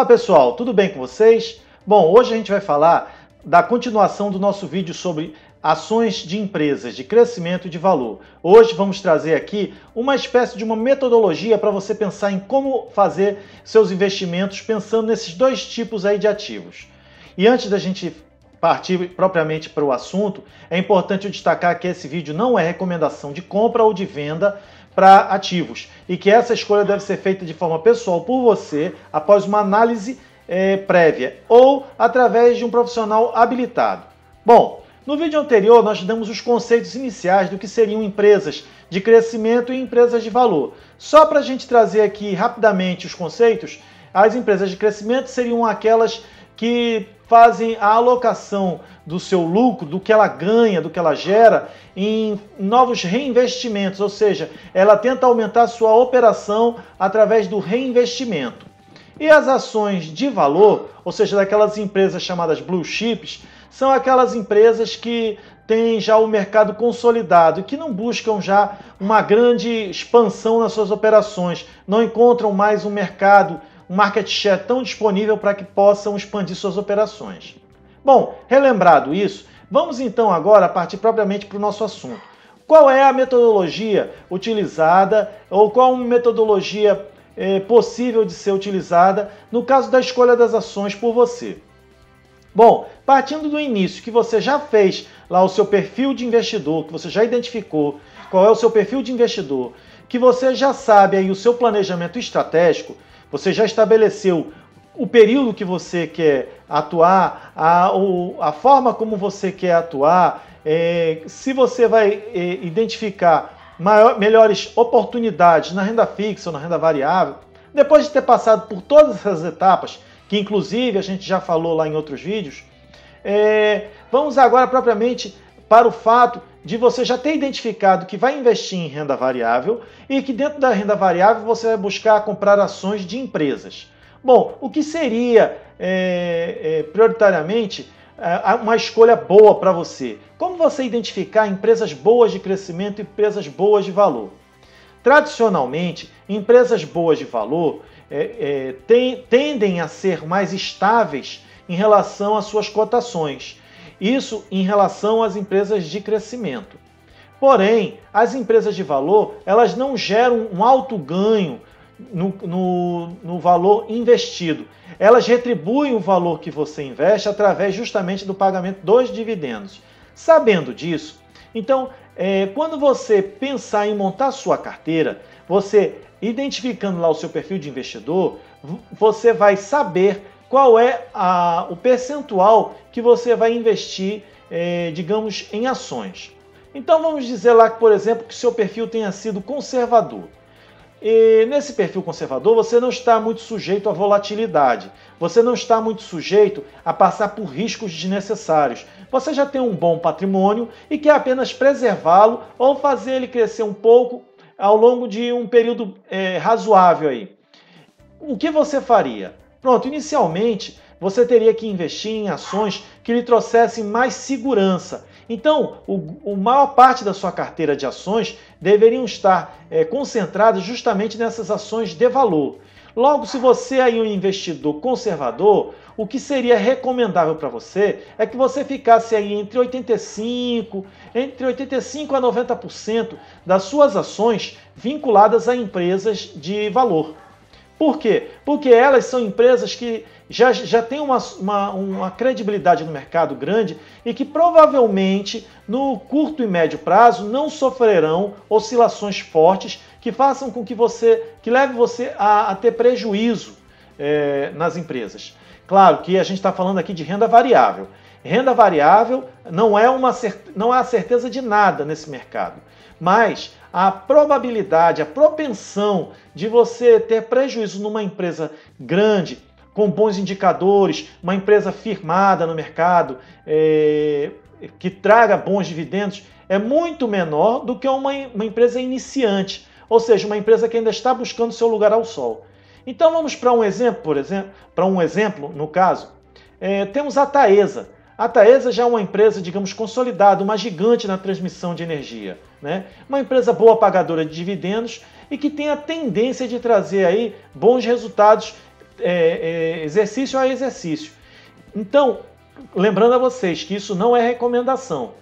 Olá pessoal, tudo bem com vocês? Bom, hoje a gente vai falar da continuação do nosso vídeo sobre ações de empresas de crescimento e de valor. Hoje vamos trazer aqui uma espécie de uma metodologia para você pensar em como fazer seus investimentos pensando nesses dois tipos aí de ativos. E antes da gente partir propriamente para o assunto, é importante eu destacar que esse vídeo não é recomendação de compra ou de venda para ativos e que essa escolha deve ser feita de forma pessoal por você após uma análise prévia ou através de um profissional habilitado. Bom, no vídeo anterior nós demos os conceitos iniciais do que seriam empresas de crescimento e empresas de valor. Só para a gente trazer aqui rapidamente os conceitos, as empresas de crescimento seriam aquelas que fazem a alocação do seu lucro, do que ela ganha, do que ela gera, em novos reinvestimentos, ou seja, ela tenta aumentar a sua operação através do reinvestimento. E as ações de valor, ou seja, daquelas empresas chamadas blue chips, são aquelas empresas que têm já o mercado consolidado e que não buscam já uma grande expansão nas suas operações, não encontram mais um mercado, um market share tão disponível para que possam expandir suas operações. Bom, relembrado isso, vamos então agora partir propriamente para o nosso assunto. Qual é a metodologia utilizada ou qual a metodologia possível de ser utilizada no caso da escolha das ações por você? Bom, partindo do início, que você já fez lá o seu perfil de investidor, que você já identificou qual é o seu perfil de investidor, que você já sabe aí o seu planejamento estratégico, você já estabeleceu o período que você quer atuar, a forma como você quer atuar, se você vai identificar melhores oportunidades na renda fixa ou na renda variável. Depois de ter passado por todas essas etapas, que inclusive a gente já falou lá em outros vídeos, vamos agora propriamente para o fato de você já ter identificado que vai investir em renda variável e que dentro da renda variável você vai buscar comprar ações de empresas. Bom, o que seria prioritariamente uma escolha boa para você? Como você identificar empresas boas de crescimento e empresas boas de valor? Tradicionalmente, empresas boas de valor tendem a ser mais estáveis em relação às suas cotações. Isso em relação às empresas de crescimento. Porém, as empresas de valor, elas não geram um alto ganho no valor investido. Elas retribuem o valor que você investe através justamente do pagamento dos dividendos. Sabendo disso, então, quando você pensar em montar sua carteira, você identificando lá o seu perfil de investidor, você vai saber qual é o percentual que você vai investir, digamos, em ações. Então vamos dizer lá, por exemplo, que seu perfil tenha sido conservador. E nesse perfil conservador você não está muito sujeito à volatilidade, você não está muito sujeito a passar por riscos desnecessários. Você já tem um bom patrimônio e quer apenas preservá-lo ou fazer ele crescer um pouco ao longo de um período razoável aí. O que você faria? Pronto, inicialmente você teria que investir em ações que lhe trouxessem mais segurança. Então, a maior parte da sua carteira de ações deveriam estar concentradas justamente nessas ações de valor. Logo, se você é um investidor conservador, o que seria recomendável para você é que você ficasse aí entre 85% a 90% das suas ações vinculadas a empresas de valor. Por quê? Porque elas são empresas que já têm uma credibilidade no mercado grande e que provavelmente no curto e médio prazo não sofrerão oscilações fortes que façam com que leve você a ter prejuízo nas empresas. Claro que a gente está falando aqui de renda variável. Renda variável não é a certeza de nada nesse mercado, mas a probabilidade, a propensão de você ter prejuízo numa empresa grande, com bons indicadores, uma empresa firmada no mercado, que traga bons dividendos, é muito menor do que uma empresa iniciante, ou seja, uma empresa que ainda está buscando seu lugar ao sol. Então vamos para um exemplo, no caso, temos a Taesa. A Taesa já é uma empresa, digamos, consolidada, uma gigante na transmissão de energia, né? Uma empresa boa pagadora de dividendos e que tem a tendência de trazer aí bons resultados exercício a exercício. Então, lembrando a vocês que isso não é recomendação.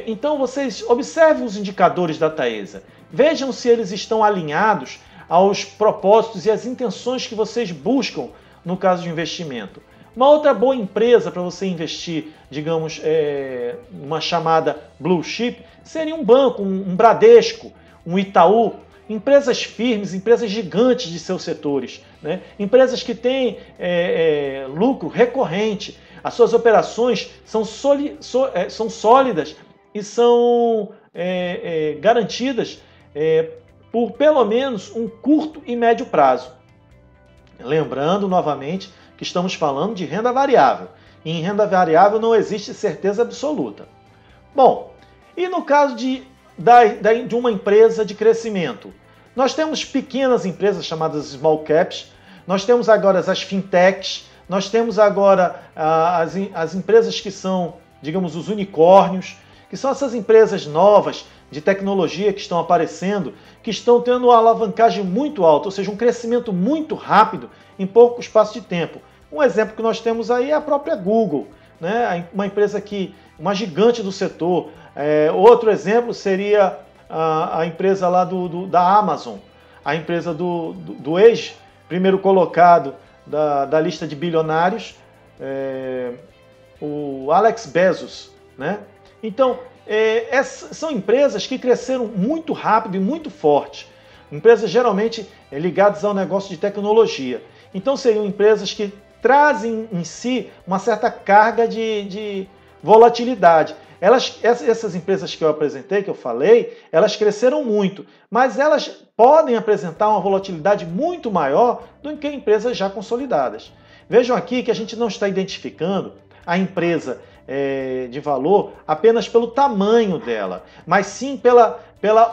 Então, vocês observem os indicadores da Taesa. Vejam se eles estão alinhados aos propósitos e às intenções que vocês buscam no caso de investimento. Uma outra boa empresa para você investir, digamos, uma chamada blue chip, seria um banco, um Bradesco, um Itaú, empresas firmes, empresas gigantes de seus setores, né? Empresas que têm lucro recorrente, as suas operações são sólidas e são garantidas por pelo menos um curto e médio prazo. Lembrando novamente que estamos falando de renda variável. E em renda variável não existe certeza absoluta. Bom, e no caso de uma empresa de crescimento? Nós temos pequenas empresas chamadas small caps, nós temos agora as fintechs, nós temos agora as empresas que são, digamos, os unicórnios, que são essas empresas novas de tecnologia que estão aparecendo, que estão tendo uma alavancagem muito alta, ou seja, um crescimento muito rápido em pouco espaço de tempo. Um exemplo que nós temos aí é a própria Google, né? Uma empresa uma gigante do setor. Outro exemplo seria a empresa lá da Amazon, a empresa do ex-primeiro colocado da lista de bilionários, o Alex Bezos, né? Então, são empresas que cresceram muito rápido e muito forte. Empresas geralmente ligadas ao negócio de tecnologia. Então, seriam empresas que trazem em si uma certa carga de volatilidade. Essas empresas que eu apresentei, que eu falei, elas cresceram muito, mas elas podem apresentar uma volatilidade muito maior do que empresas já consolidadas. Vejam aqui que a gente não está identificando a empresa de valor apenas pelo tamanho dela, mas sim pela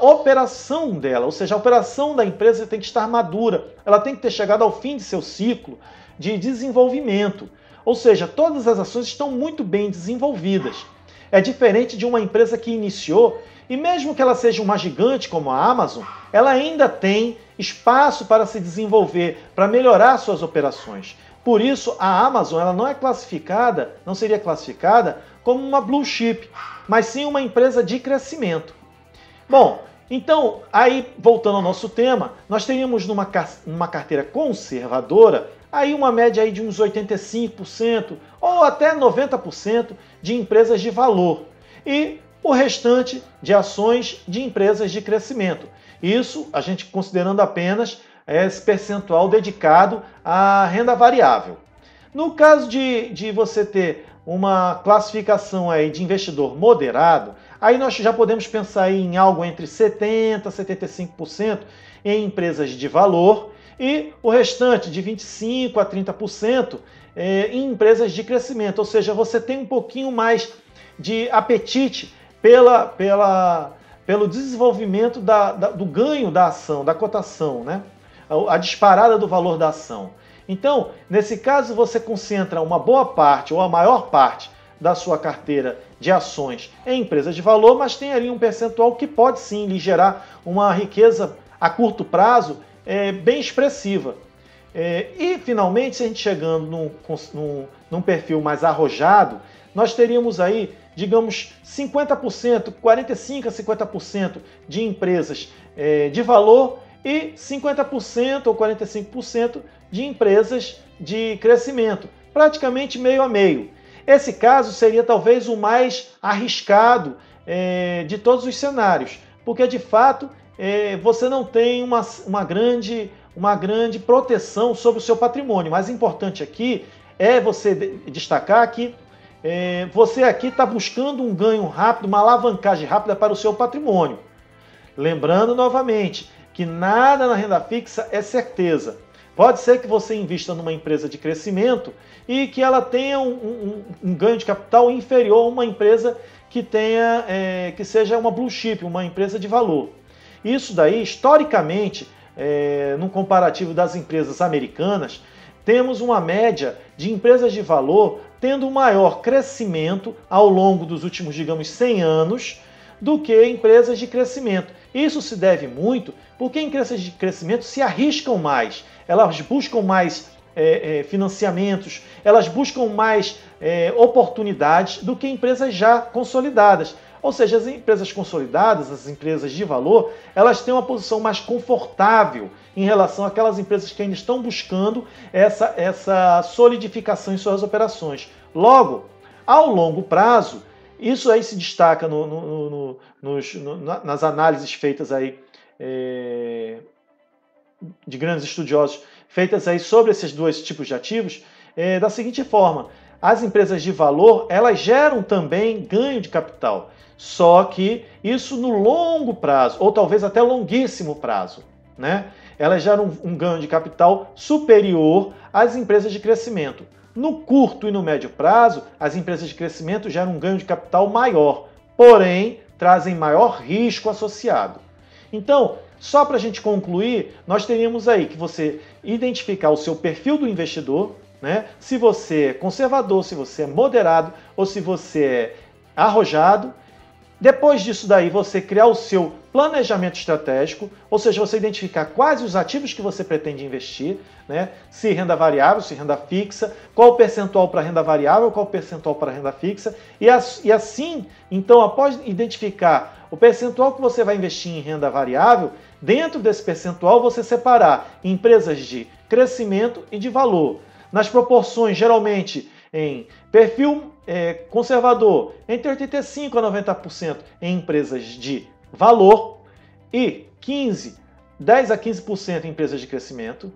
operação dela, ou seja, a operação da empresa tem que estar madura, ela tem que ter chegado ao fim de seu ciclo de desenvolvimento, ou seja, todas as ações estão muito bem desenvolvidas. É diferente de uma empresa que iniciou e mesmo que ela seja uma gigante como a Amazon, ela ainda tem espaço para se desenvolver, para melhorar suas operações. Por isso, a Amazon ela não seria classificada como uma blue chip, mas sim uma empresa de crescimento. Bom, então, aí voltando ao nosso tema, nós teríamos numa carteira conservadora aí uma média aí de uns 85% ou até 90% de empresas de valor e o restante de ações de empresas de crescimento. Isso a gente considerando apenas esse percentual dedicado à renda variável. No caso de você ter uma classificação aí de investidor moderado, aí nós já podemos pensar aí em algo entre 70% a 75% em empresas de valor e o restante de 25% a 30% em empresas de crescimento. Ou seja, você tem um pouquinho mais de apetite pelo desenvolvimento do ganho da ação, da cotação, né? A disparada do valor da ação. Então, nesse caso, você concentra uma boa parte ou a maior parte da sua carteira de ações em empresas de valor, mas tem ali um percentual que pode sim lhe gerar uma riqueza a curto prazo bem expressiva. E, finalmente, se a gente chegando num perfil mais arrojado, nós teríamos aí, digamos, 50%, 45% a 50% de empresas de valor e 50% ou 45% de empresas de crescimento, praticamente meio a meio. Esse caso seria talvez o mais arriscado de todos os cenários, porque de fato você não tem uma grande proteção sobre o seu patrimônio. O mais importante aqui é você destacar que você aqui está buscando um ganho rápido, uma alavancagem rápida para o seu patrimônio. Lembrando novamente que nada na renda fixa é certeza. Pode ser que você invista numa empresa de crescimento e que ela tenha um ganho de capital inferior a uma empresa que seja uma blue chip, uma empresa de valor. Isso daí, historicamente, no comparativo das empresas americanas, temos uma média de empresas de valor tendo um maior crescimento ao longo dos últimos, digamos, 100 anos do que empresas de crescimento. Isso se deve muito porque empresas de crescimento se arriscam mais, elas buscam mais financiamentos, elas buscam mais oportunidades do que empresas já consolidadas. Ou seja, as empresas consolidadas, as empresas de valor, elas têm uma posição mais confortável em relação àquelas empresas que ainda estão buscando essa solidificação em suas operações. Logo, ao longo prazo, isso aí se destaca nas análises feitas aí de grandes estudiosos, feitas aí sobre esses dois tipos de ativos, da seguinte forma: as empresas de valor, elas geram também ganho de capital, só que isso no longo prazo, ou talvez até longuíssimo prazo, né? Elas geram um ganho de capital superior às empresas de crescimento. No curto e no médio prazo, as empresas de crescimento geram um ganho de capital maior, porém trazem maior risco associado. Então, só para a gente concluir, nós teríamos aí que você identificar o seu perfil do investidor, né? Se você é conservador, se você é moderado ou se você é arrojado. Depois disso daí, você criar o seu planejamento estratégico, ou seja, você identificar quais os ativos que você pretende investir, né? Se renda variável, se renda fixa, qual o percentual para renda variável, qual o percentual para renda fixa, e assim, então, após identificar o percentual que você vai investir em renda variável, dentro desse percentual você separar empresas de crescimento e de valor, nas proporções geralmente em perfil conservador, entre 85% a 90% em empresas de valor e 10 a 15% em empresas de crescimento.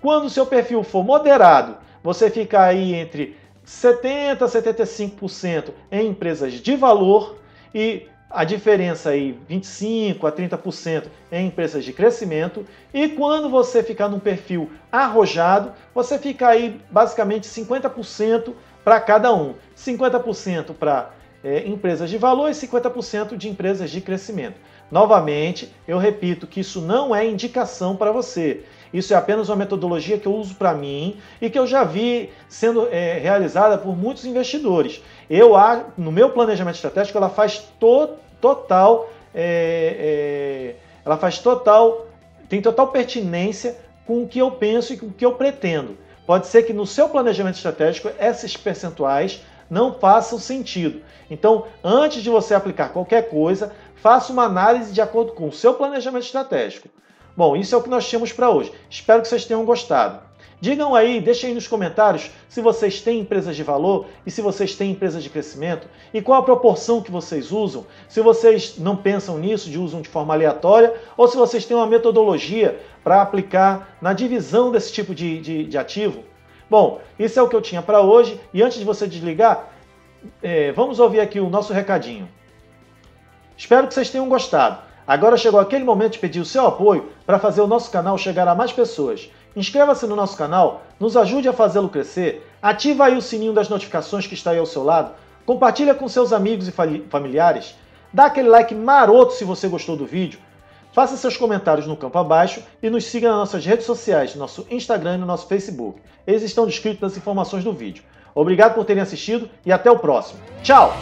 Quando o seu perfil for moderado, você fica aí entre 70% a 75% em empresas de valor e a diferença aí 25% a 30% em empresas de crescimento. E quando você ficar num perfil arrojado, você fica aí basicamente 50% para cada um. 50% para empresas de valor e 50% de empresas de crescimento. Novamente, eu repito que isso não é indicação para você. Isso é apenas uma metodologia que eu uso para mim e que eu já vi sendo realizada por muitos investidores. No meu planejamento estratégico, ela faz tem total pertinência com o que eu penso e com o que eu pretendo. Pode ser que no seu planejamento estratégico esses percentuais não façam sentido. Então, antes de você aplicar qualquer coisa, faça uma análise de acordo com o seu planejamento estratégico. Bom, isso é o que nós tínhamos para hoje. Espero que vocês tenham gostado. Digam aí, deixem aí nos comentários se vocês têm empresas de valor e se vocês têm empresas de crescimento e qual a proporção que vocês usam, se vocês não pensam nisso, usam de forma aleatória, ou se vocês têm uma metodologia para aplicar na divisão desse tipo de ativo. Bom, isso é o que eu tinha para hoje e antes de você desligar, vamos ouvir aqui o nosso recadinho. Espero que vocês tenham gostado. Agora chegou aquele momento de pedir o seu apoio para fazer o nosso canal chegar a mais pessoas. Inscreva-se no nosso canal, nos ajude a fazê-lo crescer, ativa aí o sininho das notificações que está aí ao seu lado, compartilha com seus amigos e familiares, dá aquele like maroto se você gostou do vídeo, faça seus comentários no campo abaixo e nos siga nas nossas redes sociais, no nosso Instagram e no nosso Facebook. Eles estão descritos nas informações do vídeo. Obrigado por terem assistido e até o próximo. Tchau!